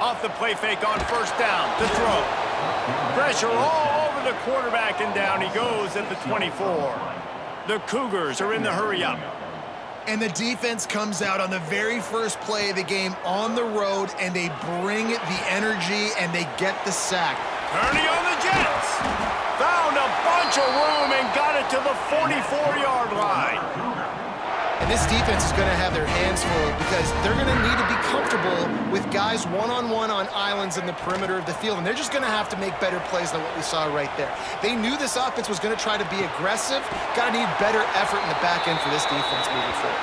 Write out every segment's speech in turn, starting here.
Off the play fake on first down to throw. Pressure all over the quarterback, and down he goes at the 24. The Cougars are in the hurry-up. And the defense comes out on the very first play of the game on the road, and they bring the energy, and they get the sack. Turning on the Jets. Found a bunch of room and got it to the 44-yard line. And this defense is going to have their hands full because they're going to need to be comfortable with guys one-on-one on islands in the perimeter of the field, and they're just going to have to make better plays than what we saw right there. They knew this offense was going to try to be aggressive. Got to need better effort in the back end for this defense moving forward.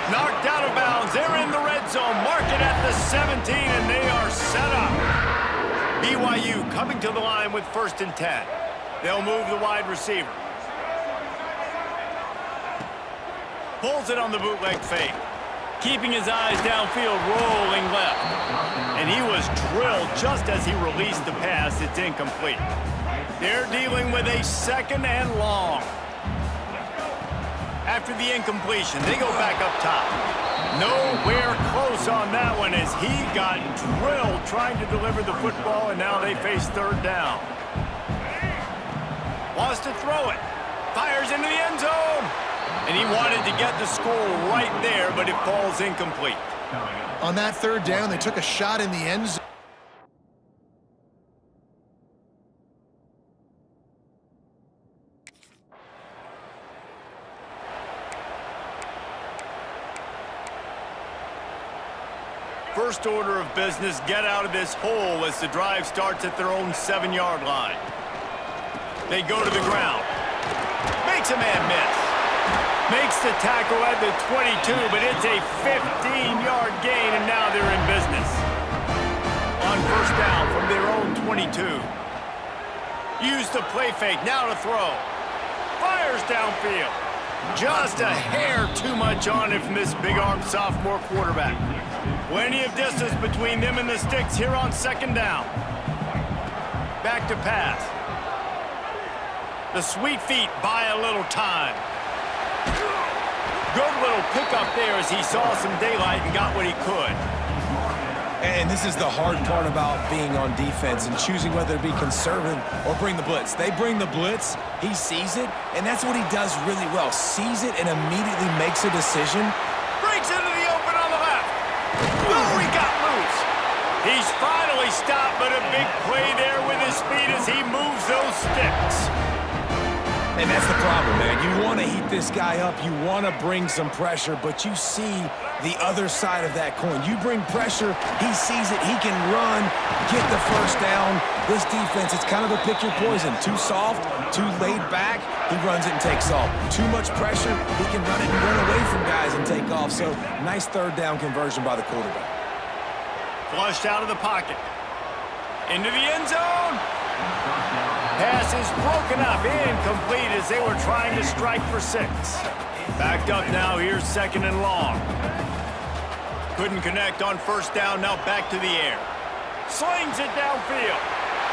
Knocked out of bounds. They're in the red zone. Mark it at the 17, and they are set up. BYU coming to the line with 1st and 10. They'll move the wide receiver. Pulls it on the bootleg fake. Keeping his eyes downfield, rolling left. And he was drilled just as he released the pass. It's incomplete. They're dealing with a 2nd and long. After the incompletion, they go back up top. Nowhere close on that one as he got drilled trying to deliver the football, and now they face 3rd down. Wants to throw it. Fires into the end zone. And he wanted to get the score right there, but it falls incomplete. On that 3rd down, they took a shot in the end zone. First order of business, get out of this hole as the drive starts at their own 7-yard line. They go to the ground. Makes a man miss. Makes the tackle at the 22, but it's a 15-yard gain, and now they're in business. On first down from their own 22. Use the play fake, now to throw. Fires downfield. Just a hair too much on it from this big-armed sophomore quarterback. Plenty of distance between them and the sticks here on 2nd down. Back to pass. The sweet feet buy a little time. Good little pickup there as he saw some daylight and got what he could. And this is the hard part about being on defense and choosing whether to be conservative or bring the blitz. They bring the blitz, he sees it, and that's what he does really well. Sees it and immediately makes a decision. Breaks into the open on the left. Oh, he got loose. He's finally stopped, but a big play there with his feet as he moves those sticks. And that's the problem, man. You want to heat this guy up. You want to bring some pressure, but you see the other side of that coin. You bring pressure, he sees it, he can run, get the first down. This defense, it's kind of a pick your poison. Too soft, too laid back, he runs it and takes off. Too much pressure, he can run it and run away from guys and take off. So, nice 3rd down conversion by the quarterback. Flushed out of the pocket. Into the end zone. Pass is broken up, incomplete as they were trying to strike for 6. Backed up now, here's 2nd and long. Couldn't connect on first down, now back to the air. Slings it downfield.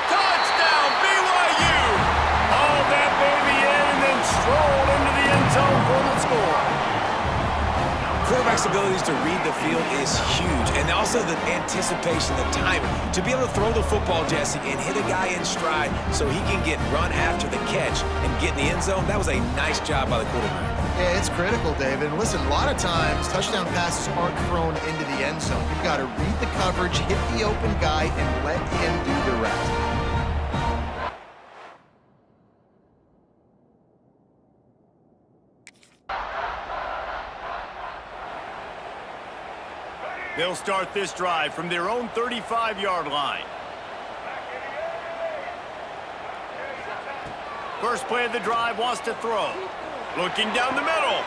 Touchdown, BYU! Hauled that baby in and then strolled into the end zone for the score. Quarterback's abilities to read the field is huge, and also the anticipation, the timing. To be able to throw the football, Jesse, and hit a guy in stride so he can get run after the catch and get in the end zone, that was a nice job by the quarterback. Yeah, it's critical, David. And listen, a lot of times, touchdown passes aren't thrown into the end zone. You've got to read the coverage, hit the open guy, and let him do the rest. They'll start this drive from their own 35-yard line. First play of the drive, wants to throw. Looking down the middle.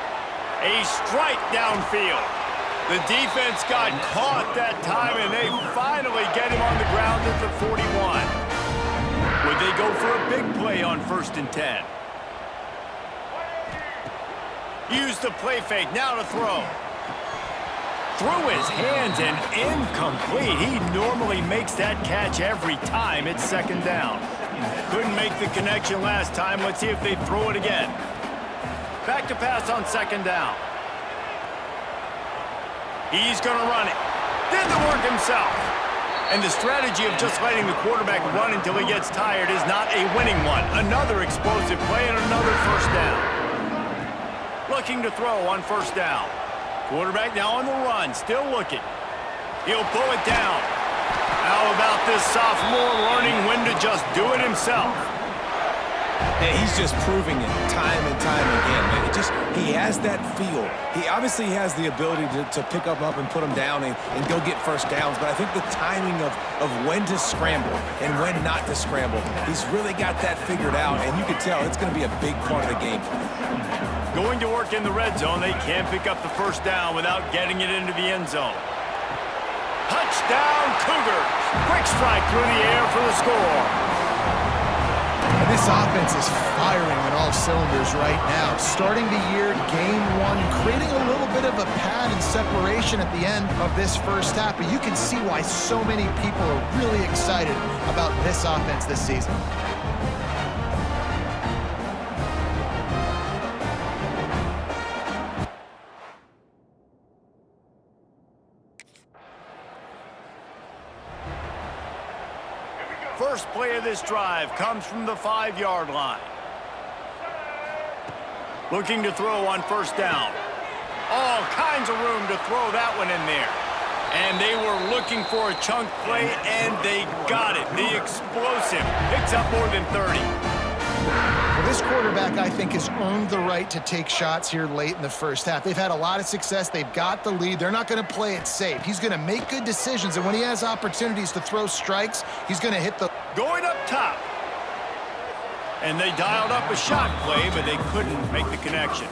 A strike downfield. The defense got caught that time, and they finally get him on the ground at the 41. Would they go for a big play on 1st and 10? Use the play fake, now to throw. Through his hands and incomplete. He normally makes that catch every time. It's 2nd down. Couldn't make the connection last time. Let's see if they throw it again. Back to pass on 2nd down. He's going to run it. Did the work himself. And the strategy of just letting the quarterback run until he gets tired is not a winning one. Another explosive play and another first down. Looking to throw on first down. Quarterback now on the run, still looking. He'll pull it down. How about this sophomore learning when to just do it himself? And he's just proving it time and time again, man. He has that feel. He obviously has the ability to pick up and put them down and go get first downs, but I think the timing of when to scramble and when not to scramble, he's really got that figured out, and you can tell it's going to be a big part of the game. Going to work in the red zone, they can't pick up the first down without getting it into the end zone. Touchdown, Cougars! Quick strike through the air for the score. And this offense is firing on all cylinders right now. Starting the year, game one, creating a little bit of a pad and separation at the end of this first half. But you can see why so many people are really excited about this offense this season. First play of this drive comes from the 5-yard line. Looking to throw on first down. All kinds of room to throw that one in there. And they were looking for a chunk play, and they got it. The explosive picks up more than 30. Well, this quarterback, I think, has earned the right to take shots here late in the first half. They've had a lot of success. They've got the lead. They're not going to play it safe. He's going to make good decisions, and when he has opportunities to throw strikes, he's going to hit the... Going up top. And they dialed up a shot play, but they couldn't make the connection.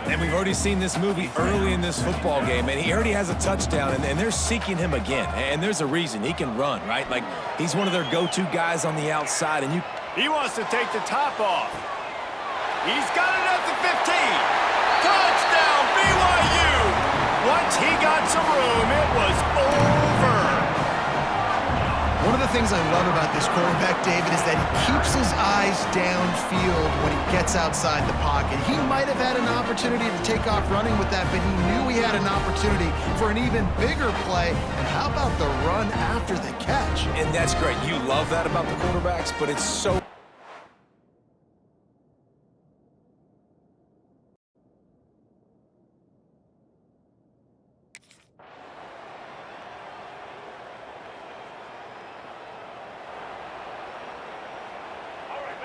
And we've already seen this movie early in this football game, and he already has a touchdown, and they're seeking him again. And there's a reason. He can run, right? Like, he's one of their go-to guys on the outside, and you... He wants to take the top off. He's got it at the 15. Touchdown, BYU! Once he got some room, it was over. One of the things I love about this quarterback, David, is that he keeps his eyes downfield when he gets outside the pocket. He might have had an opportunity to take off running with that, but he knew he had an opportunity for an even bigger play. And how about the run after the catch? And that's great. You love that about the quarterbacks, but it's so...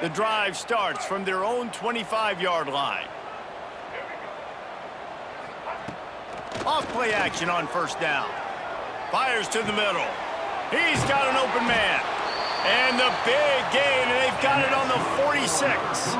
The drive starts from their own 25-yard line. Off play action on first down. Fires to the middle. He's got an open man. And the big gain, and they've got it on the 46.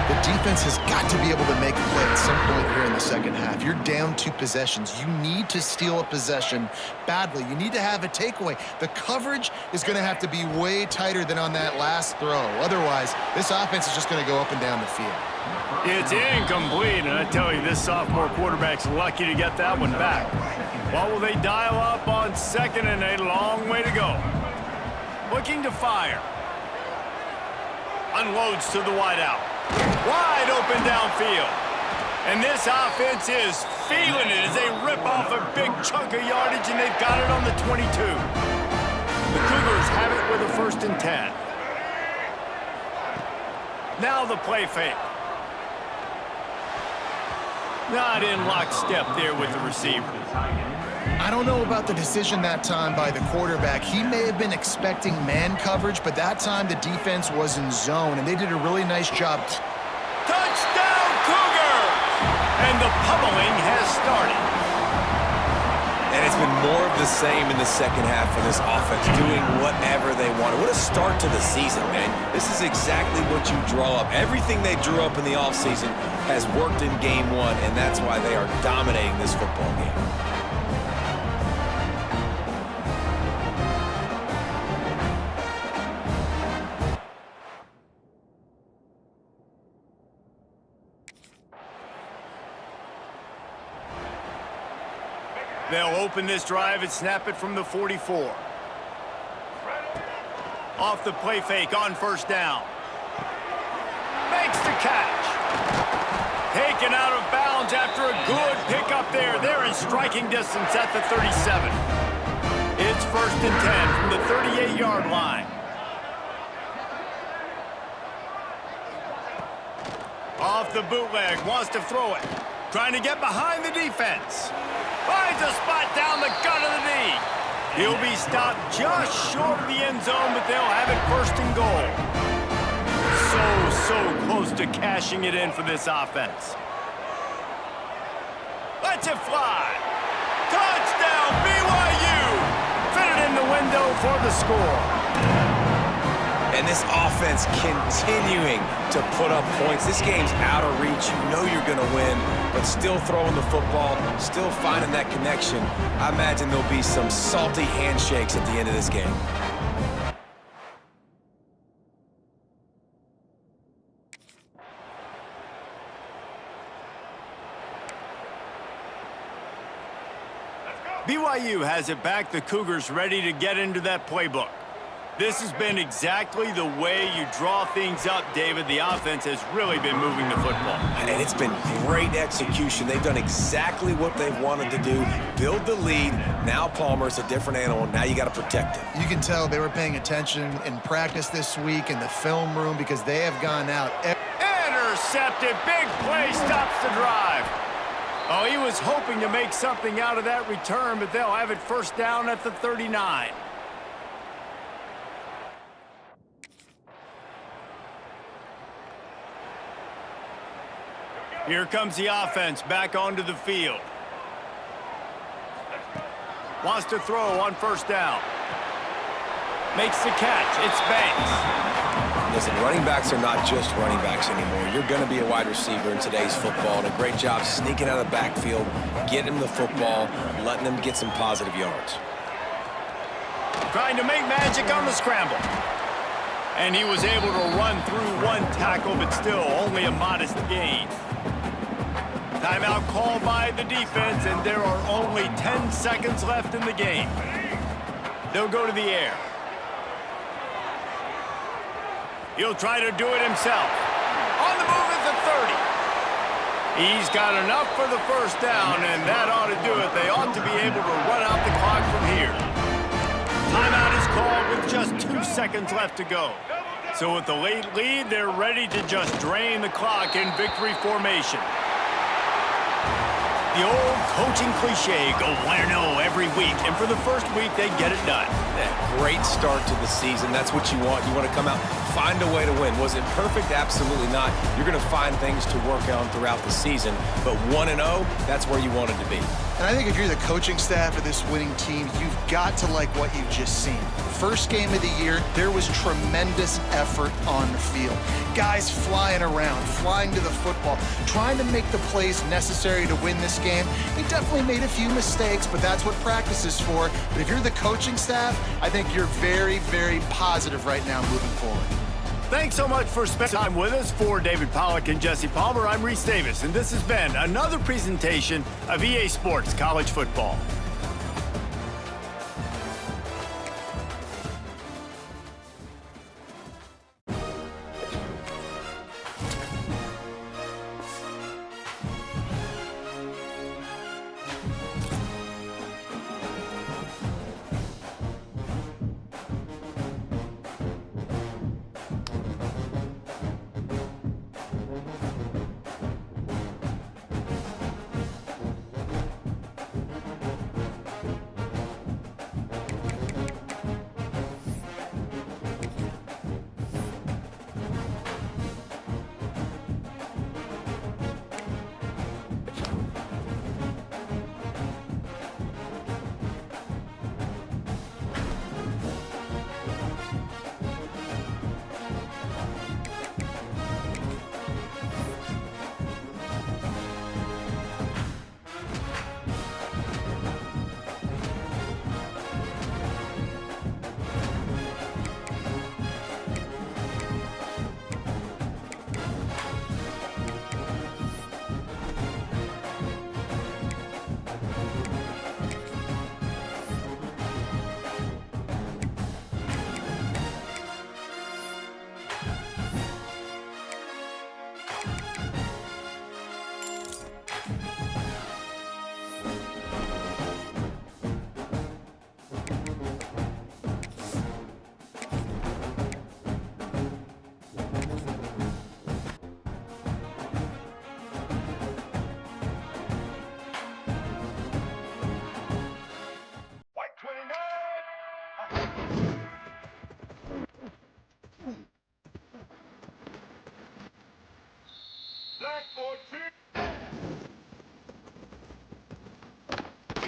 The defense has got to be able to make a play at some point here in the second half. You're down 2 possessions. You need to steal a possession badly. You need to have a takeaway. The coverage is going to have to be way tighter than on that last throw. Otherwise, this offense is just going to go up and down the field. It's incomplete, and I tell you, this sophomore quarterback's lucky to get that one back. What will they dial up on second and a long way to go? Looking to fire. Unloads to the wideout. Wide open downfield. And this offense is feeling it as they rip off a big chunk of yardage, and they've got it on the 22. The Cougars have it with a 1st and 10. Now the play fake. Not in lockstep there with the receiver. I don't know about the decision that time by the quarterback. He may have been expecting man coverage, but that time the defense was in zone, and they did a really nice job. Touchdown, Cougars! And the pummeling has started. And it's been more of the same in the second half for this offense, doing whatever they want. What a start to the season, man. This is exactly what you draw up. Everything they drew up in the offseason has worked in game one, and that's why they are dominating this football game. They'll open this drive and snap it from the 44. Off the play fake on first down. Makes the catch. Taken out of bounds after a good pickup there. They're in striking distance at the 37. It's first and 10 from the 38-yard line. Off the bootleg, wants to throw it. Trying to get behind the defense. Finds a spot down the gut of the knee. He'll be stopped just short of the end zone, but they'll have it first and goal. So close to cashing it in for this offense. Lets it fly. Touchdown, BYU! Fitted in the window for the score. And this offense continuing to put up points. This game's out of reach. You know you're going to win, but still throwing the football, still finding that connection. I imagine there'll be some salty handshakes at the end of this game. BYU has it back. The Cougars ready to get into that playbook. This has been exactly the way you draw things up, David. The offense has really been moving the football. And it's been great execution. They've done exactly what they've wanted to do. Build the lead. Now Palmer's a different animal. Now you got to protect him. You can tell they were paying attention in practice this week in the film room because they have gone out. Intercepted. Big play stops the drive. Oh, he was hoping to make something out of that return, but they'll have it first down at the 39. Here comes the offense back onto the field. Wants to throw on first down. Makes the catch. It's Banks. Listen, running backs are not just running backs anymore. You're going to be a wide receiver in today's football, and a great job sneaking out of the backfield, getting the football, letting them get some positive yards. Trying to make magic on the scramble. And he was able to run through one tackle, but still only a modest gain. Timeout called by the defense, and there are only 10 seconds left in the game. They'll go to the air. He'll try to do it himself. On the move at the 30. He's got enough for the first down, and that ought to do it. They ought to be able to run out the clock from here. Timeout is called with just 2 seconds left to go. So with the late lead, they're ready to just drain the clock in victory formation. The old coaching cliche, go 1-0 every week, and for the first week, they get it done. Yeah, great start to the season. That's what you want. You want to come out, find a way to win. Was it perfect? Absolutely not. You're going to find things to work on throughout the season, but 1-0, that's where you wanted to be. And I think if you're the coaching staff of this winning team, you've got to like what you've just seen. First game of the year, there was tremendous effort on the field. Guys flying around, flying to the football, trying to make the plays necessary to win this game. They definitely made a few mistakes, but that's what practice is for. But if you're the coaching staff, I think you're very, very positive right now moving forward. Thanks so much for spending time with us. For David Pollack and Jesse Palmer, I'm Reese Davis, and this has been another presentation of EA Sports College Football.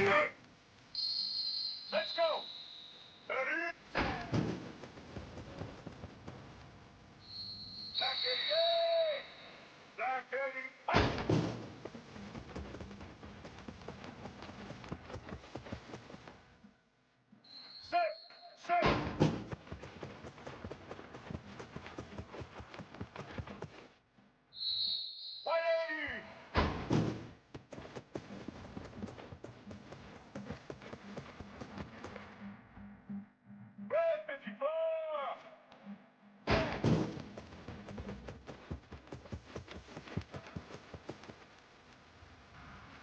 Let's go. Ready? Black 88! Black 88! Set! White 80! Red 54!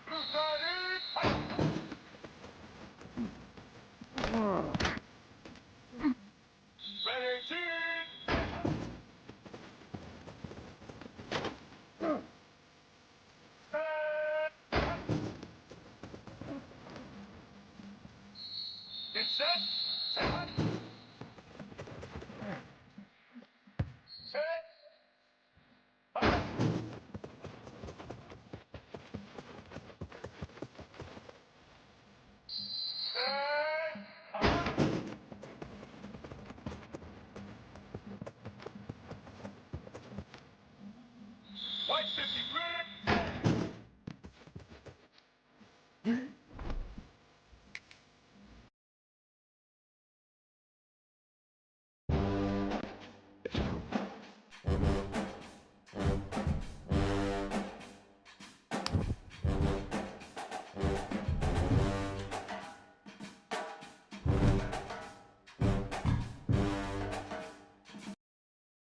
Blue 30! Red 18! Get set. Set. Set. Set. White 53.